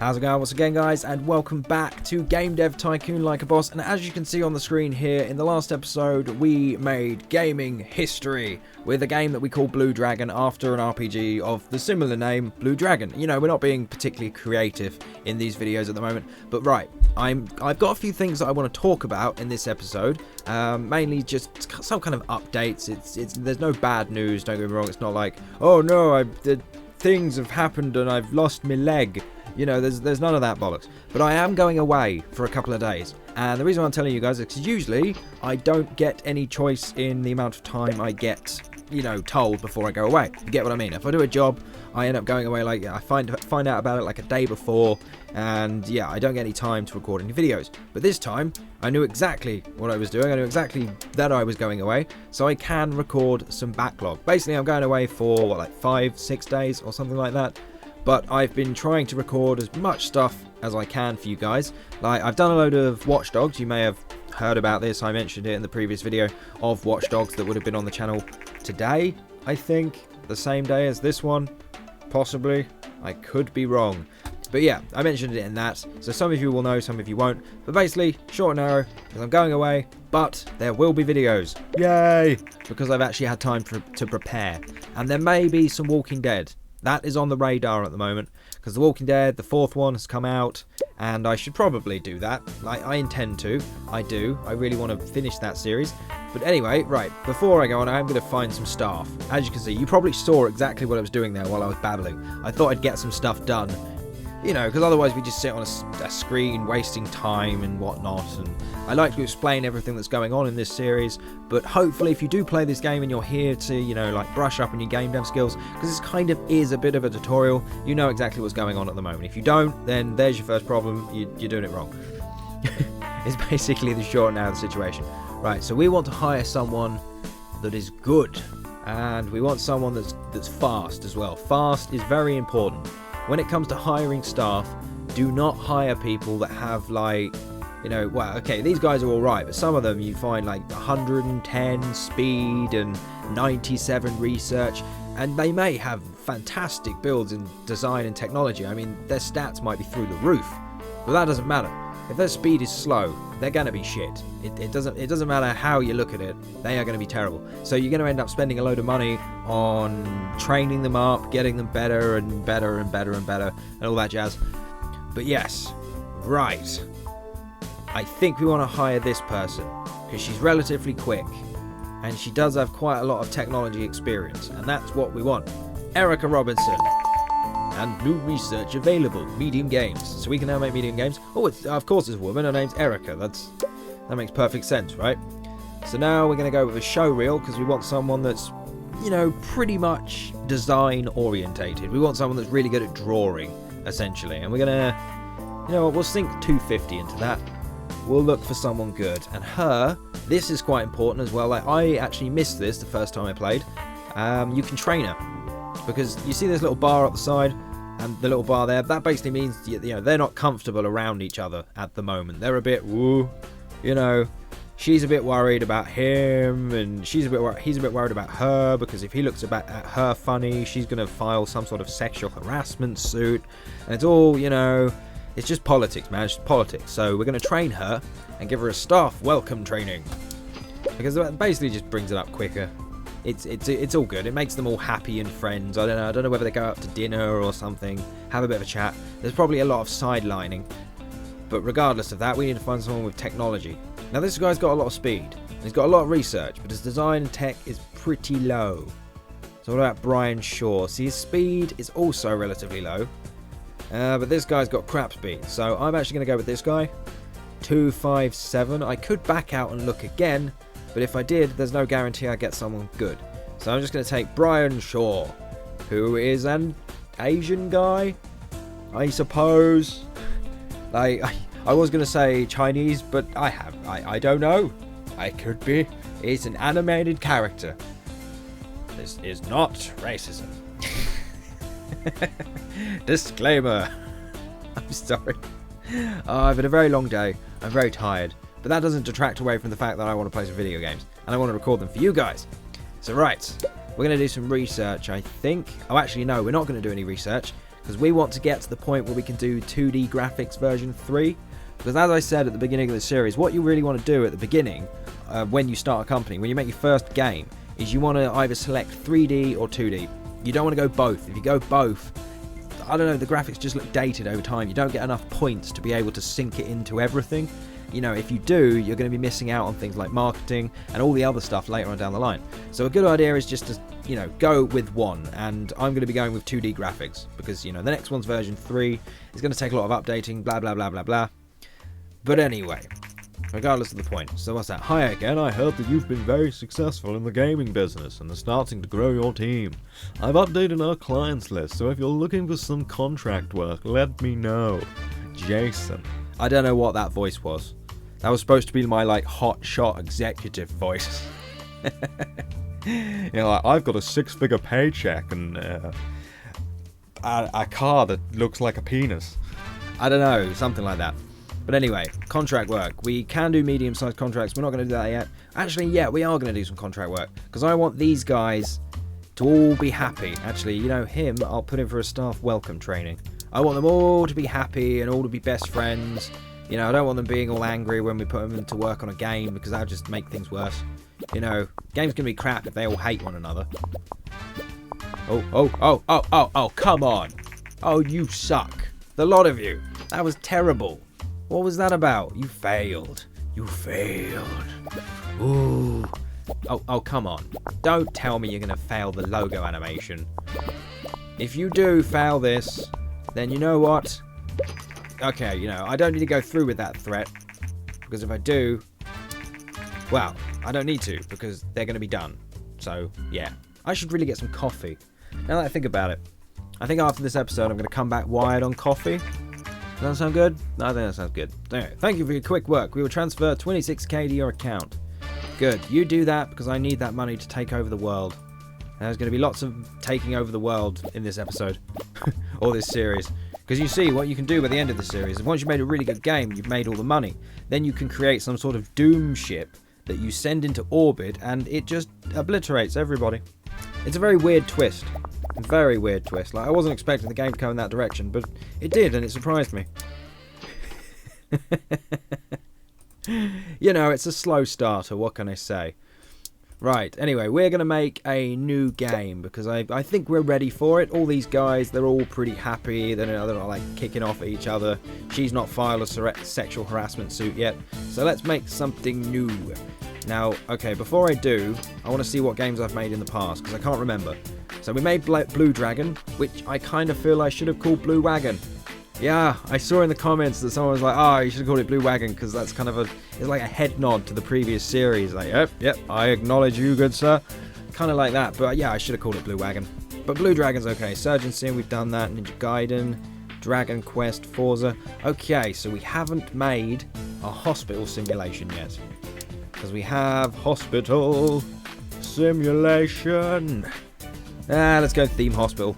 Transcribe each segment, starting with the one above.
How's it going once again, guys, and welcome back to Game Dev Tycoon Like a Boss. And as you can see on the screen here, in the last episode we made gaming history with a game that we call Blue Dragon after an RPG of the similar name, Blue Dragon. You know, we're not being particularly creative in these videos at the moment, but right, I've got a few things that I want to talk about in this episode, mainly just some kind of updates. There's no bad news, don't get me wrong. It's not like, oh no, things have happened and I've lost my leg. You know, there's none of that bollocks. But I am going away for a couple of days. And the reason I'm telling you guys is because usually I don't get any choice in the amount of time I get, you know, told before I go away. You get what I mean? If I do a job, I end up going away, like, I find out about it like a day before. And yeah, I don't get any time to record any videos. But this time, I knew exactly what I was doing. I knew exactly that I was going away. So I can record some backlog. Basically, I'm going away for, what, like 5-6 days or something like that. But I've been trying to record as much stuff as I can for you guys. Like, I've done a load of Watch Dogs. You may have heard about this. I mentioned it in the previous video of Watch Dogs that would have been on the channel today, I think. The same day as this one. Possibly. I could be wrong. But yeah, I mentioned it in that. So some of you will know, some of you won't. But basically, short and narrow, because I'm going away. But there will be videos. Yay! Because I've actually had time to prepare. And there may be some Walking Dead. That is on the radar at the moment, because The Walking Dead, the 4th one, has come out, and I should probably do that. Like, I intend to. I do. I really want to finish that series. But anyway, right, before I go on, I'm going to find some stuff. As you can see, you probably saw exactly what I was doing there while I was babbling. I thought I'd get some stuff done. You know, because otherwise we just sit on a screen wasting time and whatnot. And I like to explain everything that's going on in this series. But hopefully if you do play this game and you're here to, you know, like brush up on your game dev skills, because this kind of is a bit of a tutorial, you know exactly what's going on at the moment. If you don't, then there's your first problem. You're doing it wrong. It's basically the short and narrow of the situation. Right, so we want to hire someone that is good. And we want someone that's fast as well. Fast is very important. When it comes to hiring staff, do not hire people that have, like, you know, well, okay, these guys are all right, but some of them you find like 110 speed and 97 research, and they may have fantastic builds in design and technology. I mean, their stats might be through the roof, but that doesn't matter. If their speed is slow, they're going to be shit. It doesn't matter how you look at it, they are going to be terrible. So you're going to end up spending a load of money on training them up, getting them better and better and better and better, and all that jazz. But yes, right. I think we want to hire this person, because she's relatively quick, and she does have quite a lot of technology experience, and that's what we want. Erica Robinson. And new research available. Medium games. So we can now make medium games. Oh, of course it's a woman. Her name's Erica. That makes perfect sense, right? So now we're going to go with a show reel, because we want someone that's, you know, pretty much design orientated. We want someone that's really good at drawing, essentially. And we're going to, you know what, we'll sink 250 into that. We'll look for someone good. And her, this is quite important as well. Like, I actually missed this the first time I played. You can train her. Because you see this little bar at the side, and the little bar there, that basically means, you know, they're not comfortable around each other at the moment. They're a bit, woo, you know, she's a bit worried about him, and he's a bit worried about her, because if he looks at her funny, she's going to file some sort of sexual harassment suit, and it's all, you know, it's just politics, man, it's just politics. So we're going to train her, and give her a staff welcome training, because that basically just brings it up quicker. It's all good. It makes them all happy and friends. I don't know whether they go out to dinner or something, have a bit of a chat. There's probably a lot of sidelining, but regardless of that, we need to find someone with technology. Now, this guy's got a lot of speed. He's got a lot of research, but his design and tech is pretty low. So what about Brian Shaw? See, his speed is also relatively low, but this guy's got crap speed. So I'm actually going to go with this guy, 257. I could back out and look again, but if I did, there's no guarantee I get someone good. So I'm just going to take Brian Shaw, who is an Asian guy, I suppose. Like, I was going to say Chinese, but I don't know. I could be. He's an animated character. This is not racism. Disclaimer. I'm sorry. I've had a very long day. I'm very tired. But that doesn't detract away from the fact that I want to play some video games. And I want to record them for you guys. So right, we're going to do some research, I think. Oh, actually, no, we're not going to do any research. because we want to get to the point where we can do 2D graphics version 3. Because as I said at the beginning of the series, what you really want to do at the beginning, when you start a company, when you make your first game, is you want to either select 3D or 2D. You don't want to go both. If you go both, I don't know, the graphics just look dated over time. You don't get enough points to be able to sync it into everything. You know, if you do, you're going to be missing out on things like marketing and all the other stuff later on down the line. So a good idea is just to, you know, go with one. And I'm going to be going with 2D graphics because, you know, the next one's version 3. It's going to take a lot of updating, blah, blah, blah, blah, blah. But anyway, regardless of the point. So what's that? Hi again, I heard that you've been very successful in the gaming business and are starting to grow your team. I've updated our clients list, so if you're looking for some contract work, let me know. Jason. I don't know what that voice was. That was supposed to be my, like, hot shot executive voice. You know, like, I've got a 6-figure paycheck and a car that looks like a penis. I don't know, something like that. But anyway, contract work. We can do medium-sized contracts. We're not going to do that yet. Actually, yeah, we are going to do some contract work. Because I want these guys to all be happy. Actually, you know, him, I'll put him for a staff welcome training. I want them all to be happy and all to be best friends. You know, I don't want them being all angry when we put them to work on a game, because that'll just make things worse. You know, game's going to be crap if they all hate one another. Oh, come on. Oh, you suck. The lot of you. That was terrible. What was that about? You failed. You failed. Ooh. Oh, come on. Don't tell me you're going to fail the logo animation. If you do fail this, then you know what? Okay, you know, I don't need to go through with that threat. Because if I do, well, I don't need to, because they're going to be done. So, yeah. I should really get some coffee. Now that I think about it, I think after this episode I'm going to come back wired on coffee. Does that sound good? No, I think that sounds good. Anyway, thank you for your quick work. We will transfer 26k to your account. Good. You do that because I need that money to take over the world. And there's going to be lots of taking over the world in this episode. Or this series. Because you see, what you can do by the end of the series is once you've made a really good game, you've made all the money, then you can create some sort of doom ship that you send into orbit and it just obliterates everybody. It's a very weird twist. A very weird twist. Like, I wasn't expecting the game to go in that direction, but it did, and it surprised me. You know, it's a slow starter, what can I say? Right, anyway, we're going to make a new game, because I think we're ready for it. All these guys, they're all pretty happy. They're not like, kicking off at each other. She's not filed a sexual harassment suit yet. So let's make something new. Now, okay, before I do, I want to see what games I've made in the past, because I can't remember. So we made Blue Dragon, which I kind of feel I should have called Blue Wagon. Yeah, I saw in the comments that someone was like, oh, you should have called it Blue Wagon, because that's kind of it's like a head nod to the previous series. Like, yep, I acknowledge you, good sir. Kind of like that, but yeah, I should have called it Blue Wagon. But Blue Dragon's okay. Surgeon Sim, we've done that. Ninja Gaiden, Dragon Quest, Forza. Okay, so we haven't made a hospital simulation yet. Because we have hospital simulation. Let's go theme hospital.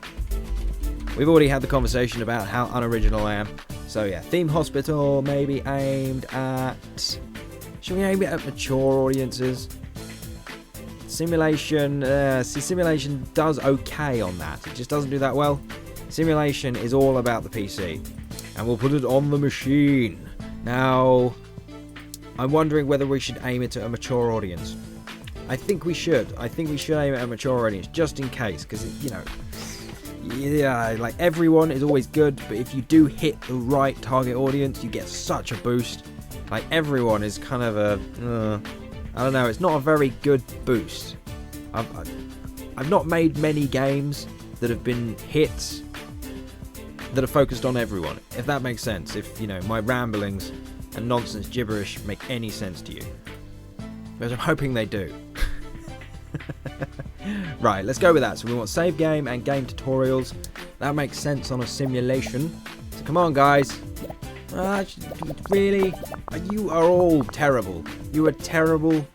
We've already had the conversation about how unoriginal I am. So yeah, theme hospital, maybe aimed at... Should we aim it at mature audiences? Simulation, see, simulation does okay on that. It just doesn't do that well. Simulation is all about the PC. And we'll put it on the machine. Now, I'm wondering whether we should aim it at a mature audience. I think we should. I think we should aim it at a mature audience, just in case, because, you know... Yeah, like, everyone is always good, but if you do hit the right target audience, you get such a boost. Like, everyone is kind of a... I don't know, it's not a very good boost. I've not made many games that have been hits that are focused on everyone, if that makes sense. If, you know, my ramblings and nonsense gibberish make any sense to you. But I'm hoping they do. Right, let's go with that. So we want save game and game tutorials. That makes sense on a simulation. So come on, guys. Really? You are all terrible. You are terrible.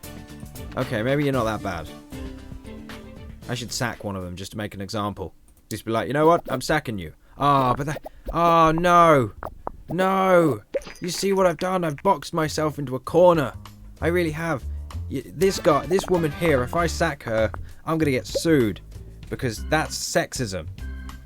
Okay, maybe you're not that bad. I should sack one of them just to make an example. Just be like, you know what? I'm sacking you. Ah, but that... Oh, no. No. You see what I've done? I've boxed myself into a corner. I really have. This woman here, if I sack her, I'm going to get sued. Because that's sexism.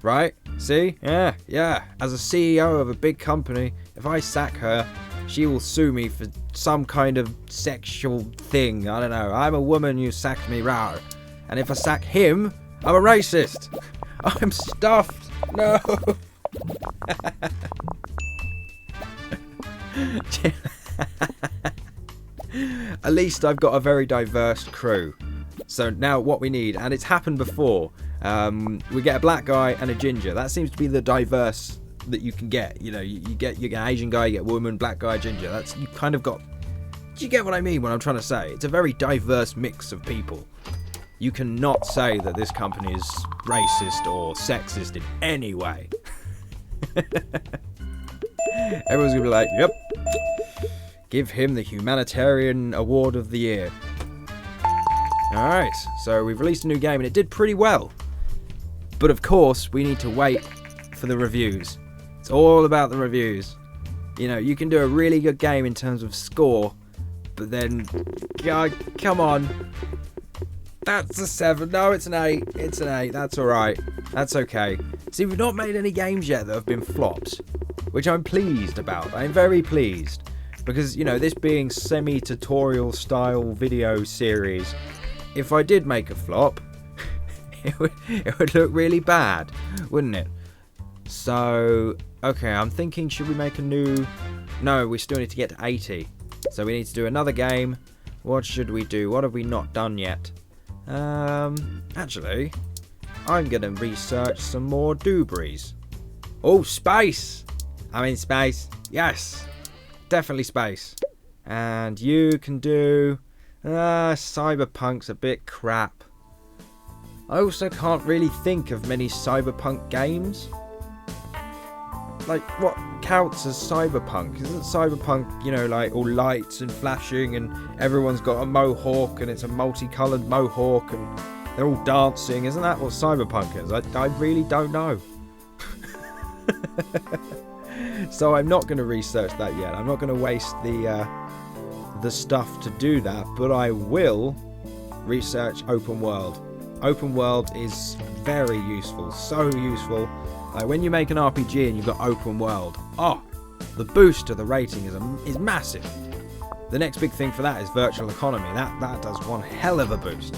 Right? See? Yeah, yeah. As a CEO of a big company, if I sack her, she will sue me for some kind of sexual thing. I don't know. I'm a woman, you sacked me, rawr. And if I sack him, I'm a racist. I'm stuffed. No. At least I've got a very diverse crew. So now what we need, and it's happened before, we get a black guy and a ginger. That seems to be the diverse that you can get. You know, you get an Asian guy, you get a woman, black guy, ginger. That's, you kind of got, do you get what I mean when I'm trying to say? It's a very diverse mix of people. You cannot say that this company is racist or sexist in any way. Everyone's gonna be like, yep, give him the humanitarian award of the year. Alright, so we've released a new game and it did pretty well. But of course, we need to wait for the reviews. It's all about the reviews. You know, you can do a really good game in terms of score, but then, God, come on. That's a 7. No, it's an 8. It's an 8. That's alright. That's okay. See, we've not made any games yet that have been flops, which I'm pleased about. I'm very pleased. Because, you know, this being semi-tutorial style video series, if I did make a flop, it would look really bad, wouldn't it? So, okay, I'm thinking, should we make a new... No, we still need to get to 80. So we need to do another game. What should we do? What have we not done yet? Actually, I'm going to research some more doobies. Oh, space! I'm in space. Yes! Definitely space. And you can do... Cyberpunk's a bit crap. I also can't really think of many cyberpunk games. Like, what counts as cyberpunk? Isn't cyberpunk, you know, like all lights and flashing and everyone's got a mohawk and it's a multicoloured mohawk and they're all dancing? Isn't that what cyberpunk is? I really don't know. So I'm not going to research that yet. I'm not going to waste the stuff to do that, but I will research open world. Open world is very useful, so useful. When you make an RPG and you've got open world, the boost to the rating is massive. The next big thing for that is virtual economy. That does one hell of a boost.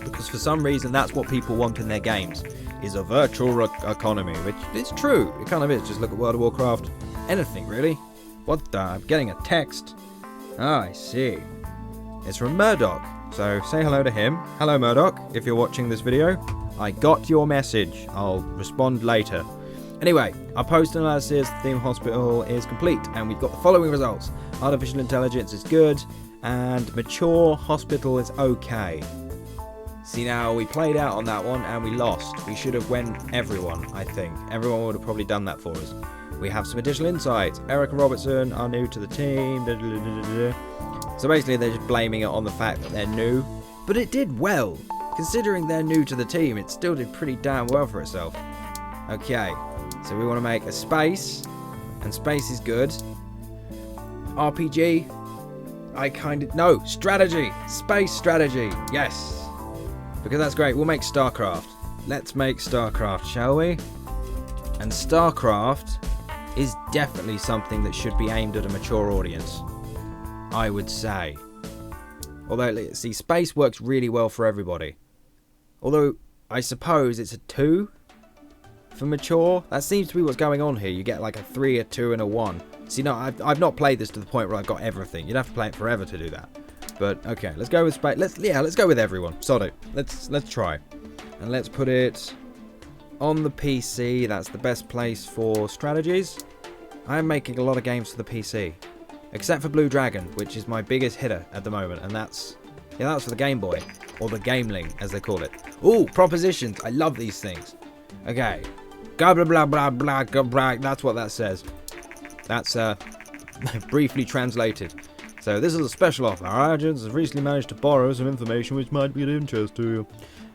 Because for some reason that's what people want in their games, is a virtual economy, which is true. It kind of is. Just look at World of Warcraft. Anything really. What the? I'm getting a text. I see. It's from Murdoch. So say hello to him. Hello Murdoch, if you're watching this video. I got your message. I'll respond later. Anyway, our post analysis, the theme hospital is complete, and we've got the following results. Artificial intelligence is good, and mature hospital is okay. See, now we played out on that one and we lost. We should have went everyone, I think. Everyone would have probably done that for us. We have some additional insights. Eric and Robertson are new to the team. So basically they're just blaming it on the fact that they're new. But it did well. Considering they're new to the team, it still did pretty damn well for itself. Okay, so we want to make a space, and space is good. RPG, no, strategy, space strategy, yes. Because that's great, we'll make Starcraft. Let's make Starcraft, shall we? And Starcraft is definitely something that should be aimed at a mature audience, I would say. Although, see, space works really well for everybody. Although, I suppose it's a 2 for mature. That seems to be what's going on here. You get like a 3, a 2, and a 1. See, no, I've not played this to the point where I've got everything. You'd have to play it forever to do that. But, okay, let's go with space. Let's go with everyone. Sod. Let's try. And let's put it on the PC. That's the best place for strategies. I'm making a lot of games for the PC. Except for Blue Dragon, which is my biggest hitter at the moment, and that's for the Game Boy, or the Gameling, as they call it. Ooh, propositions, I love these things. Okay, blah blah blah blah blah blah. That's what that says. That's briefly translated. So this is a special offer. Our agents have recently managed to borrow some information which might be of interest to you.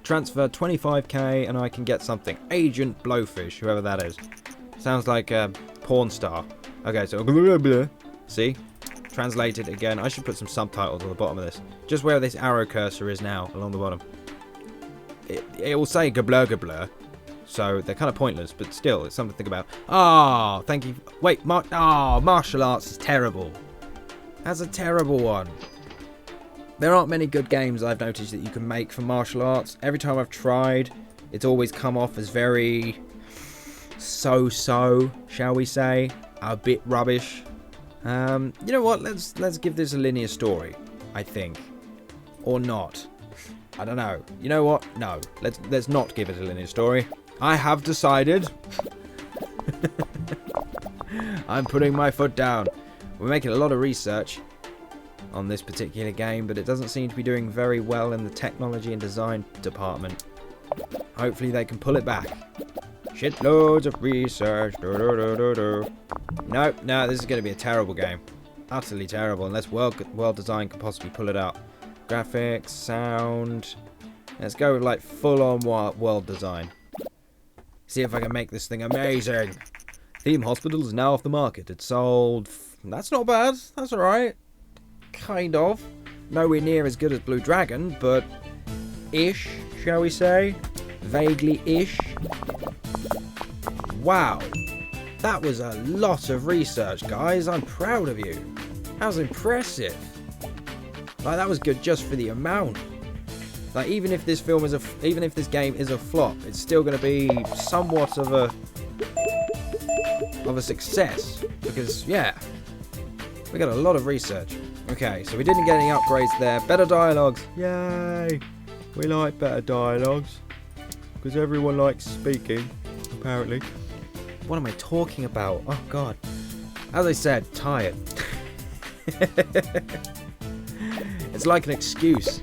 Transfer 25k, and I can get something. Agent Blowfish, whoever that is. Sounds like a porn star. Okay, so blah, blah, blah. See? Translated again. I should put some subtitles on the bottom of this. Just where this arrow cursor is now, along the bottom. it will say gablur gablur. So they're kind of pointless, but still, it's something to think about. Oh, thank you. Wait, martial arts is terrible. That's a terrible one. There aren't many good games I've noticed that you can make for martial arts. Every time I've tried, it's always come off as very so-so, shall we say. A bit rubbish. You know what? Let's give this a linear story, I think. Or not. I don't know. You know what? No. Let's not give it a linear story. I have decided. I'm putting my foot down. We're making a lot of research on this particular game, but it doesn't seem to be doing very well in the technology and design department. Hopefully they can pull it back. Shitloads of research. No, this is going to be a terrible game. Utterly terrible, unless world design can possibly pull it out. Graphics, sound. Let's go with like full-on world design. See if I can make this thing amazing. Theme Hospital is now off the market. It's sold. That's not bad. That's alright. Kind of. Nowhere near as good as Blue Dragon, but ish, shall we say? Vaguely ish. Wow. That was a lot of research, guys. I'm proud of you. That was impressive. Like, that was good just for the amount. Like, even if this game is a flop, it's still going to be somewhat of a success, because yeah, we got a lot of research. Okay, so we didn't get any upgrades there. Better dialogues. Yay! We like better dialogues because everyone likes speaking, apparently. What am I talking about? Oh god. As I said, tired. It's like an excuse.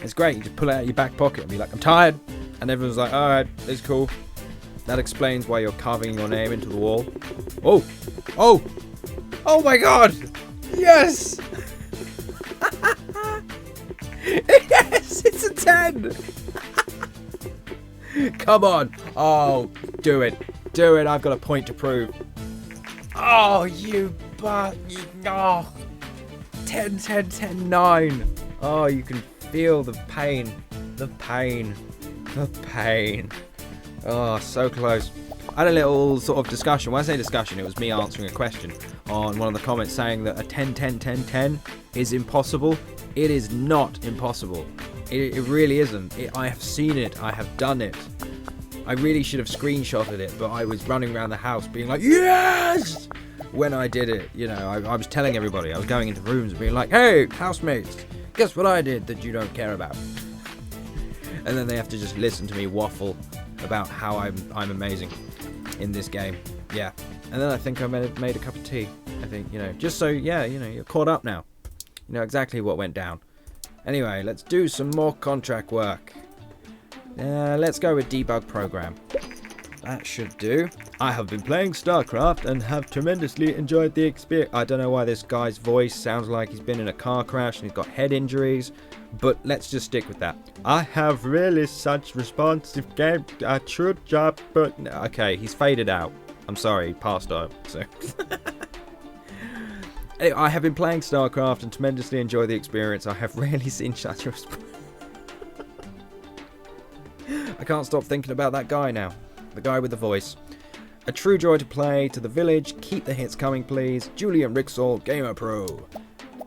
It's great. You just pull it out of your back pocket and be like, I'm tired. And everyone's like, alright, it's cool. That explains why you're carving your name into the wall. Oh! Oh! Oh my god! Yes! Yes! It's a 10! Come on! Oh, do it. Do it. I've got a point to prove. Oh, you but... Oh. 10, 10, 10, 9. Oh, you can feel the pain. The pain. The pain. Oh, so close. I had a little sort of discussion. When I say discussion, it was me answering a question on one of the comments saying that a 10, 10, 10, 10 is impossible. It is not impossible. It really isn't. I have seen it. I have done it. I really should have screenshotted it, but I was running around the house being like, yes! When I did it, you know, I was telling everybody. I was going into rooms and being like, hey, housemates, guess what I did that you don't care about? And then they have to just listen to me waffle about how I'm amazing in this game. Yeah. And then I think I made a cup of tea. I think, you know, just so, yeah, you know, you're caught up now. You know exactly what went down. Anyway, let's do some more contract work. Let's go with debug program. That should do. I have been playing Starcraft and have tremendously enjoyed the experience. I don't know why this guy's voice sounds like he's been in a car crash and he's got head injuries, but let's just stick with that. I have really such responsive game. A true job, but okay, he's faded out. I'm sorry, he passed on. So. Anyway, I have been playing Starcraft and tremendously enjoyed the experience. I have rarely seen such a response. I can't stop thinking about that guy now. The guy with the voice. A true joy to play. To the village. Keep the hits coming, please. Julian Rixall, Gamer Pro.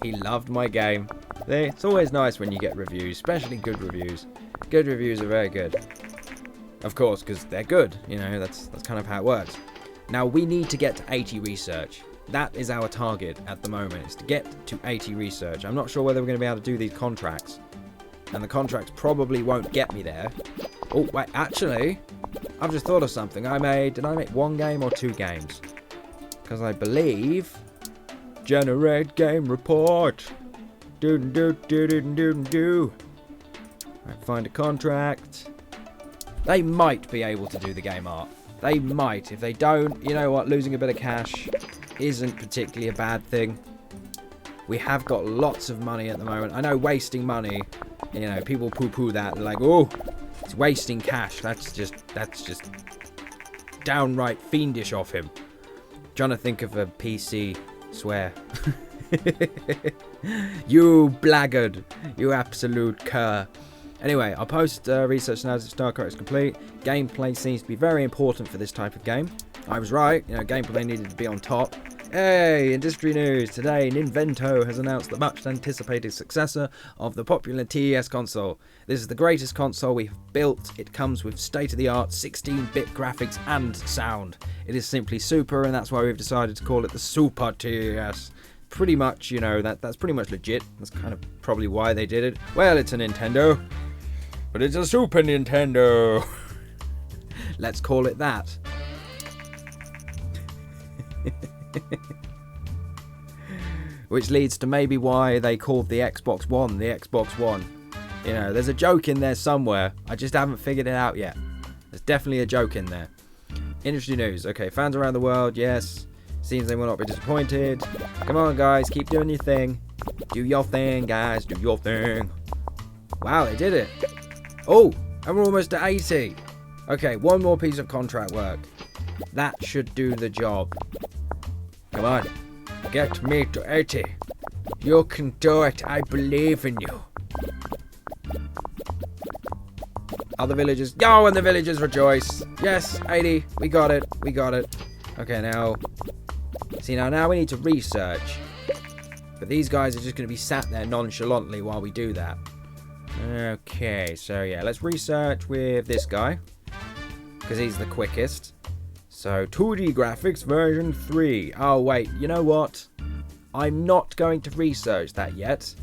He loved my game. See, it's always nice when you get reviews, especially good reviews. Good reviews are very good. Of course, because they're good. You know, that's kind of how it works. Now, we need to get to 80 research. That is our target at the moment, is to get to 80 research. I'm not sure whether we're going to be able to do these contracts. And the contracts probably won't get me there. Oh, wait, actually, I've just thought of something. Did I make one game or 2 games? Because I believe... Generate game report. Do. Right, find a contract. They might be able to do the game art. They might. If they don't, you know what? Losing a bit of cash isn't particularly a bad thing. We have got lots of money at the moment. I know wasting money, you know, people poo-poo that. They're like, oh, it's wasting cash. That's just downright fiendish of him. Trying to think of a PC swear. You blackguard. You absolute cur. Anyway, I'll post research now that Starcraft is complete. Gameplay seems to be very important for this type of game. I was right, gameplay needed to be on top. Hey, industry news. Today, Nintendo has announced the much anticipated successor of the popular TES console. This is the greatest console we've built. It comes with state-of-the-art 16-bit graphics and sound. It is simply super, and that's why we've decided to call it the Super TES. Pretty much, that's pretty much legit. That's kind of probably why they did it. Well, it's a Nintendo, but it's a Super Nintendo. Let's call it that. Which leads to maybe why they called the Xbox One the Xbox One. There's a joke in there somewhere. I just haven't figured it out yet. There's definitely a joke in there. Industry news. Okay, fans around the world, yes. Seems they will not be disappointed. Come on, guys, keep doing your thing. Do your thing, guys. Do your thing. Wow, they did it. Oh, and we're almost at 80. Okay, one more piece of contract work. That should do the job. Come on, get me to 80. You can do it. I believe in you. Other villagers. Yo, and the villagers rejoice. Yes, 80. We got it. We got it. Okay, now. See, now we need to research. But these guys are just going to be sat there nonchalantly while we do that. Okay, so yeah, let's research with this guy. Because he's the quickest. So, 2D graphics version 3. Oh, wait, you know what? I'm not going to research that yet.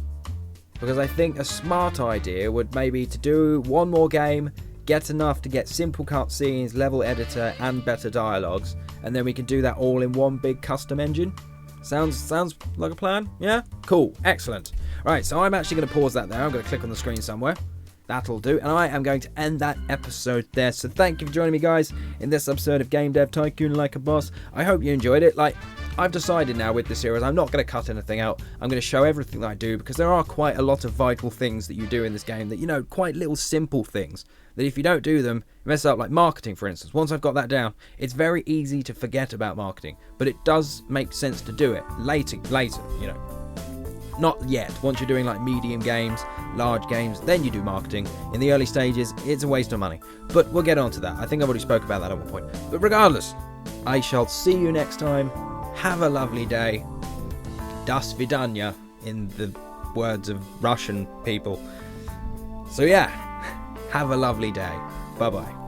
Because I think a smart idea would maybe to do one more game, get enough to get simple cutscenes, level editor, and better dialogues. And then we can do that all in one big custom engine. Sounds like a plan? Yeah? Cool. Excellent. Right, so I'm actually going to pause that there. I'm going to click on the screen somewhere. That'll do, and I am going to end that episode there. So thank you for joining me, guys, in this episode of Game Dev Tycoon Like a Boss. I hope you enjoyed it. I've decided now with this series, I'm not going to cut anything out. I'm going to show everything that I do, because there are quite a lot of vital things that you do in this game that, quite little simple things, that if you don't do them, you mess up, like marketing, for instance. Once I've got that down, it's very easy to forget about marketing, but it does make sense to do it later, Not yet. Once you're doing like medium games, large games, then you do marketing. In the early stages, it's a waste of money. But we'll get on to that. I think I've already spoke about that at one point. But regardless, I shall see you next time. Have a lovely day. Do svidaniya, in the words of Russian people. So yeah, have a lovely day. Bye-bye.